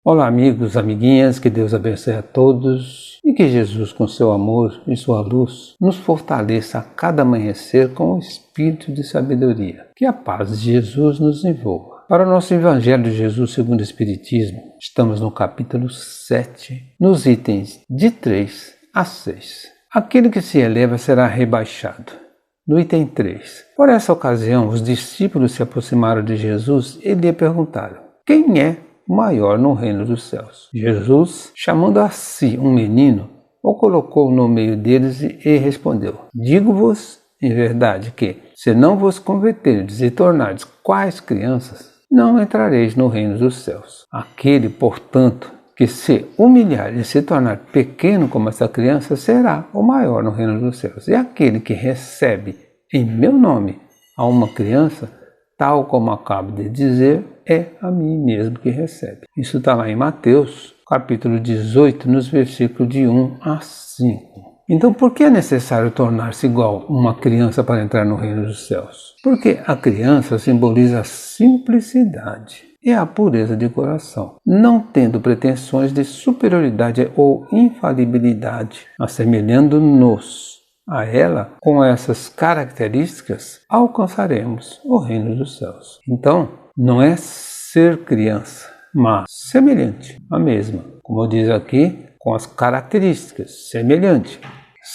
Olá amigos, amiguinhas, que Deus abençoe a todos e que Jesus com seu amor e sua luz nos fortaleça a cada amanhecer com o espírito de sabedoria. Que a paz de Jesus nos envolva. Para o nosso Evangelho de Jesus segundo o Espiritismo, estamos no capítulo 7, nos itens de 3 a 6. Aquele que se eleva será rebaixado. No item 3. Por essa ocasião, os discípulos se aproximaram de Jesus e lhe perguntaram: quem é o maior no reino dos céus? Jesus, chamando a si um menino, o colocou no meio deles e respondeu: digo-vos em verdade que, se não vos converterdes e tornardes quais crianças, não entrareis no reino dos céus. Aquele, portanto, que se humilhar e se tornar pequeno como essa criança, será o maior no reino dos céus. E aquele que recebe em meu nome a uma criança, tal como acabo de dizer, é a mim mesmo que recebe. Isso está lá em Mateus, capítulo 18, nos versículos de 1 a 5. Então, por que é necessário tornar-se igual uma criança para entrar no reino dos céus? Porque a criança simboliza a simplicidade e a pureza de coração, não tendo pretensões de superioridade ou infalibilidade, assemelhando-nos a ela, com essas características, alcançaremos o reino dos céus. Então, não é ser criança, mas semelhante, a mesma. Como diz aqui, com as características, semelhante,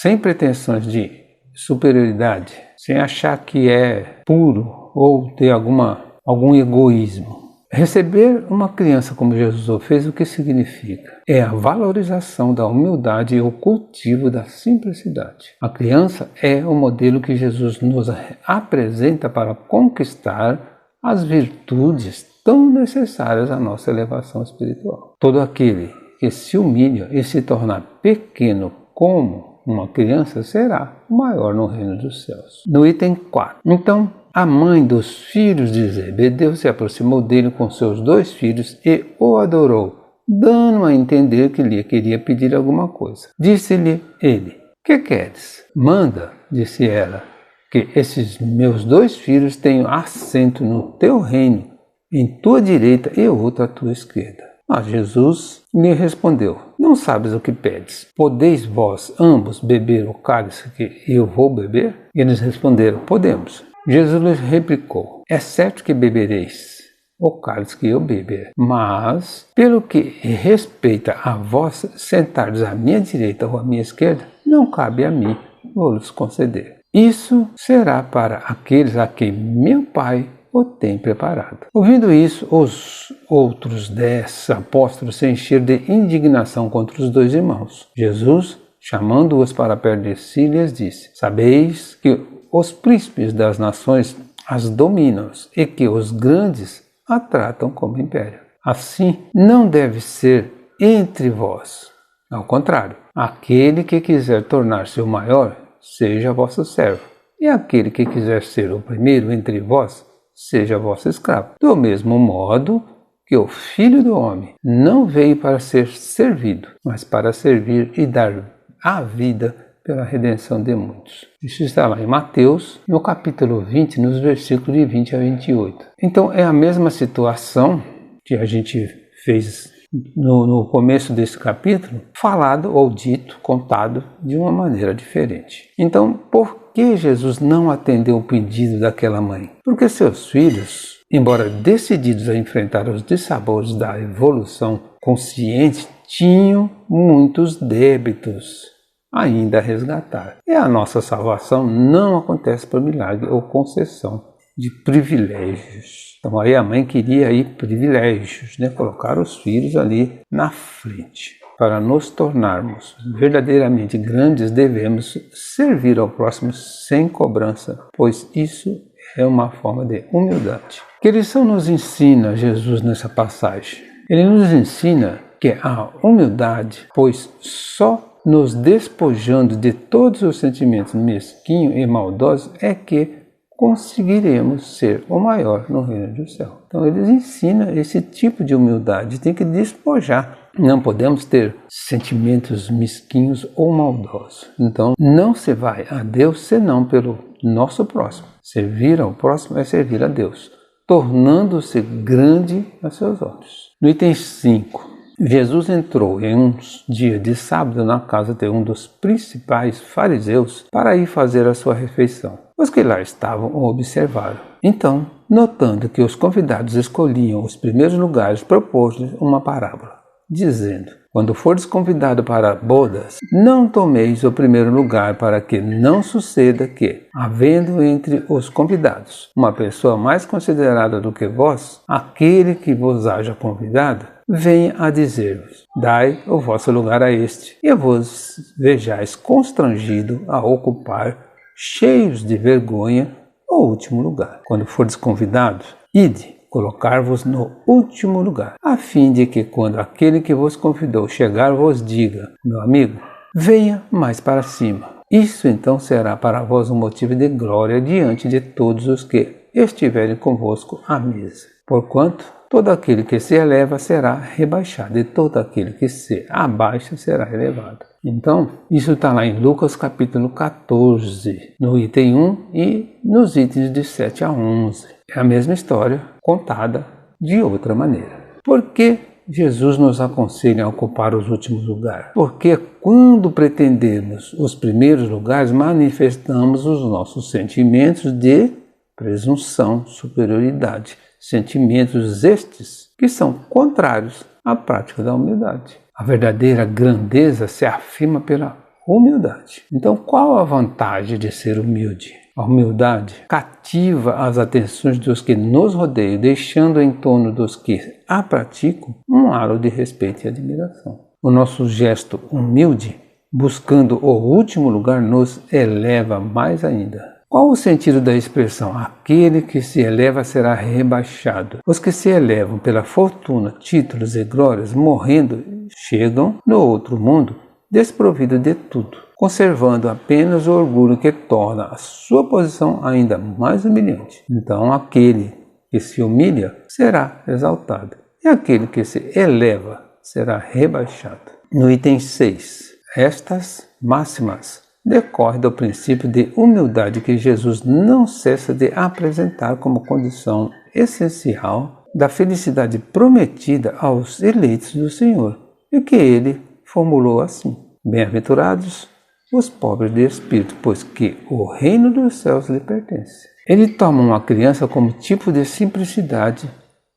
sem pretensões de superioridade, sem achar que é puro ou ter algum egoísmo. Receber uma criança como Jesus o fez, o que significa? É a valorização da humildade e o cultivo da simplicidade. A criança é o modelo que Jesus nos apresenta para conquistar as virtudes tão necessárias à nossa elevação espiritual. Todo aquele que se humilha e se tornar pequeno como uma criança será o maior no reino dos céus. No item 4. Então, a mãe dos filhos de Zebedeu se aproximou dele com seus 2 filhos e o adorou, dando a entender que lhe queria pedir alguma coisa. Disse-lhe ele: que queres? Manda, disse ela, que esses meus 2 filhos tenham assento no teu reino, em tua direita e outro à tua esquerda. Mas Jesus lhe respondeu: não sabes o que pedes. Podeis vós ambos beber o cálice que eu vou beber? E eles responderam: podemos. Jesus lhes replicou: é certo que bebereis o cálice que eu beber, mas, pelo que respeita a vós sentardes à minha direita ou à minha esquerda, não cabe a mim vou-los conceder. Isso será para aqueles a quem meu Pai o tem preparado. Ouvindo isso, os outros 10 apóstolos se encheram de indignação contra os 2 irmãos. Jesus, chamando-os para perto de si, lhes disse: sabeis que os príncipes das nações as dominam e que os grandes a tratam como império. Assim, não deve ser entre vós. Ao contrário, aquele que quiser tornar-se o maior, seja vosso servo. E aquele que quiser ser o primeiro entre vós, seja vosso escravo. Do mesmo modo que o Filho do Homem não veio para ser servido, mas para servir e dar a vida pela redenção de muitos. Isso está lá em Mateus, no capítulo 20, nos versículos de 20 a 28. Então, é a mesma situação que a gente fez no começo desse capítulo, falado ou dito, contado de uma maneira diferente. Então, por que Jesus não atendeu o pedido daquela mãe? Porque seus filhos, embora decididos a enfrentar os dissabores da evolução consciente, tinham muitos débitos ainda a resgatar. E a nossa salvação não acontece por milagre ou concessão de privilégios. Então aí a mãe queria aí privilégios, colocar os filhos ali na frente. Para nos tornarmos verdadeiramente grandes, devemos servir ao próximo sem cobrança, pois isso é uma forma de humildade. Que lição nos ensina Jesus nessa passagem? Ele nos ensina que a humildade, pois só nos despojando de todos os sentimentos mesquinhos e maldosos é que conseguiremos ser o maior no reino do céu. Então eles ensinam esse tipo de humildade, tem que despojar. Não podemos ter sentimentos mesquinhos ou maldosos. Então não se vai a Deus senão pelo nosso próximo. Servir ao próximo é servir a Deus, tornando-se grande a seus olhos. No item 5. Jesus entrou em um dia de sábado na casa de um dos principais fariseus para ir fazer a sua refeição. Os que lá estavam o observaram. Então, notando que os convidados escolhiam os primeiros lugares, propôs-lhes uma parábola, dizendo: quando fordes convidado para bodas, não tomeis o primeiro lugar, para que não suceda que, havendo entre os convidados uma pessoa mais considerada do que vós, aquele que vos haja convidado venha a dizer-vos: dai o vosso lugar a este, e vos vejais constrangido a ocupar, cheios de vergonha, o último lugar. Quando fordes convidados, ide colocar-vos no último lugar, a fim de que, quando aquele que vos convidou chegar, vos diga: meu amigo, venha mais para cima. Isso então será para vós um motivo de glória diante de todos os que estiverem convosco à mesa. Porquanto todo aquele que se eleva será rebaixado, e todo aquele que se abaixa será elevado. Então, isso está lá em Lucas capítulo 14, no item 1 e nos itens de 7 a 11. É a mesma história contada de outra maneira. Por que Jesus nos aconselha a ocupar os últimos lugares? Porque quando pretendemos os primeiros lugares, manifestamos os nossos sentimentos de presunção, superioridade. Sentimentos estes que são contrários à prática da humildade. A verdadeira grandeza se afirma pela humildade. Então, qual a vantagem de ser humilde? A humildade cativa as atenções dos que nos rodeiam, deixando em torno dos que a praticam um halo de respeito e admiração. O nosso gesto humilde, buscando o último lugar, nos eleva mais ainda. Qual o sentido da expressão? Aquele que se eleva será rebaixado. Os que se elevam pela fortuna, títulos e glórias, morrendo, chegam no outro mundo desprovido de tudo, conservando apenas o orgulho que torna a sua posição ainda mais humilhante. Então, aquele que se humilha será exaltado, e aquele que se eleva será rebaixado. No item 6, estas máximas decorrem do princípio de humildade que Jesus não cessa de apresentar como condição essencial da felicidade prometida aos eleitos do Senhor, e que ele formulou assim: bem-aventurados os pobres de espírito, pois que o reino dos céus lhe pertence. Ele toma uma criança como tipo de simplicidade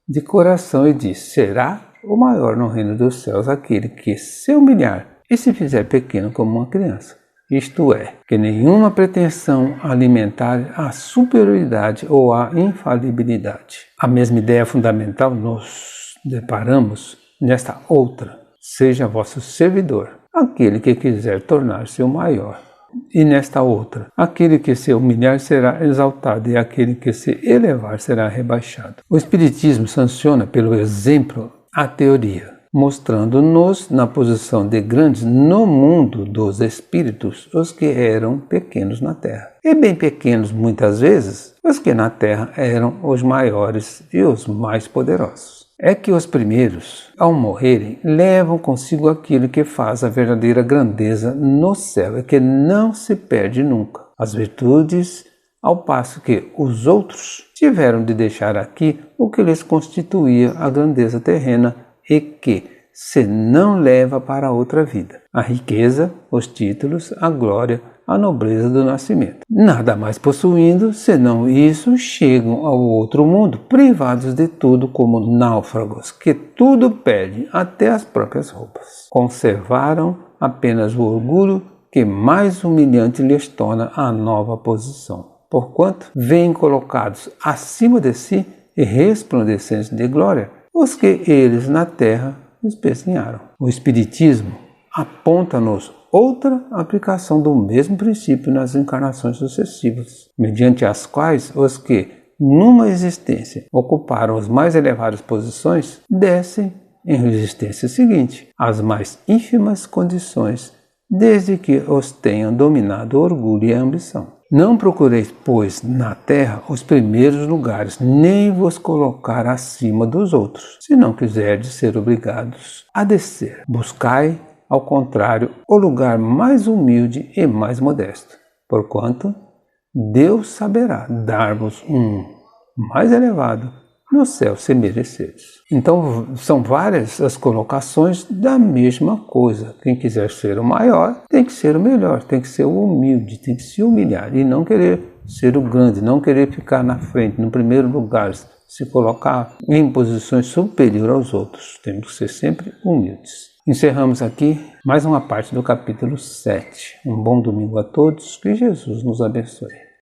de coração e diz: será o maior no reino dos céus aquele que se humilhar e se fizer pequeno como uma criança. Isto é, que nenhuma pretensão alimentar a superioridade ou a infalibilidade. A mesma ideia fundamental nos deparamos nesta outra: seja vosso servidor aquele que quiser tornar-se o maior. E nesta outra: aquele que se humilhar será exaltado, e aquele que se elevar será rebaixado. O Espiritismo sanciona pelo exemplo a teoria, mostrando-nos na posição de grandes no mundo dos espíritos os que eram pequenos na terra. E bem pequenos muitas vezes, os que na terra eram os maiores e os mais poderosos. É que os primeiros, ao morrerem, levam consigo aquilo que faz a verdadeira grandeza no céu, e que não se perde nunca: as virtudes, ao passo que os outros tiveram de deixar aqui o que lhes constituía a grandeza terrena, e que se não leva para outra vida: a riqueza, os títulos, a glória, a nobreza do nascimento. Nada mais possuindo, senão isso, chegam ao outro mundo privados de tudo, como náufragos que tudo perdem, até as próprias roupas. Conservaram apenas o orgulho, que mais humilhante lhes torna a nova posição, porquanto vêm colocados acima de si e resplandecentes de glória os que eles na terra espezinharam. O Espiritismo aponta-nos outra aplicação do mesmo princípio nas encarnações sucessivas, mediante as quais os que, numa existência, ocuparam as mais elevadas posições, descem, em existência seguinte, às mais ínfimas condições, desde que os tenham dominado o orgulho e a ambição. Não procureis, pois, na terra os primeiros lugares, nem vos colocar acima dos outros, se não quiserdes ser obrigados a descer. Buscai, ao contrário, o lugar mais humilde e mais modesto, porquanto Deus saberá dar-vos um mais elevado no céu se mereceres. Então são várias as colocações da mesma coisa. Quem quiser ser o maior tem que ser o melhor, tem que ser o humilde, tem que se humilhar e não querer ser o grande, não querer ficar na frente, no primeiro lugar, se colocar em posições superiores aos outros. Temos que ser sempre humildes. Encerramos aqui mais uma parte do capítulo 7. Um bom domingo a todos, que Jesus nos abençoe.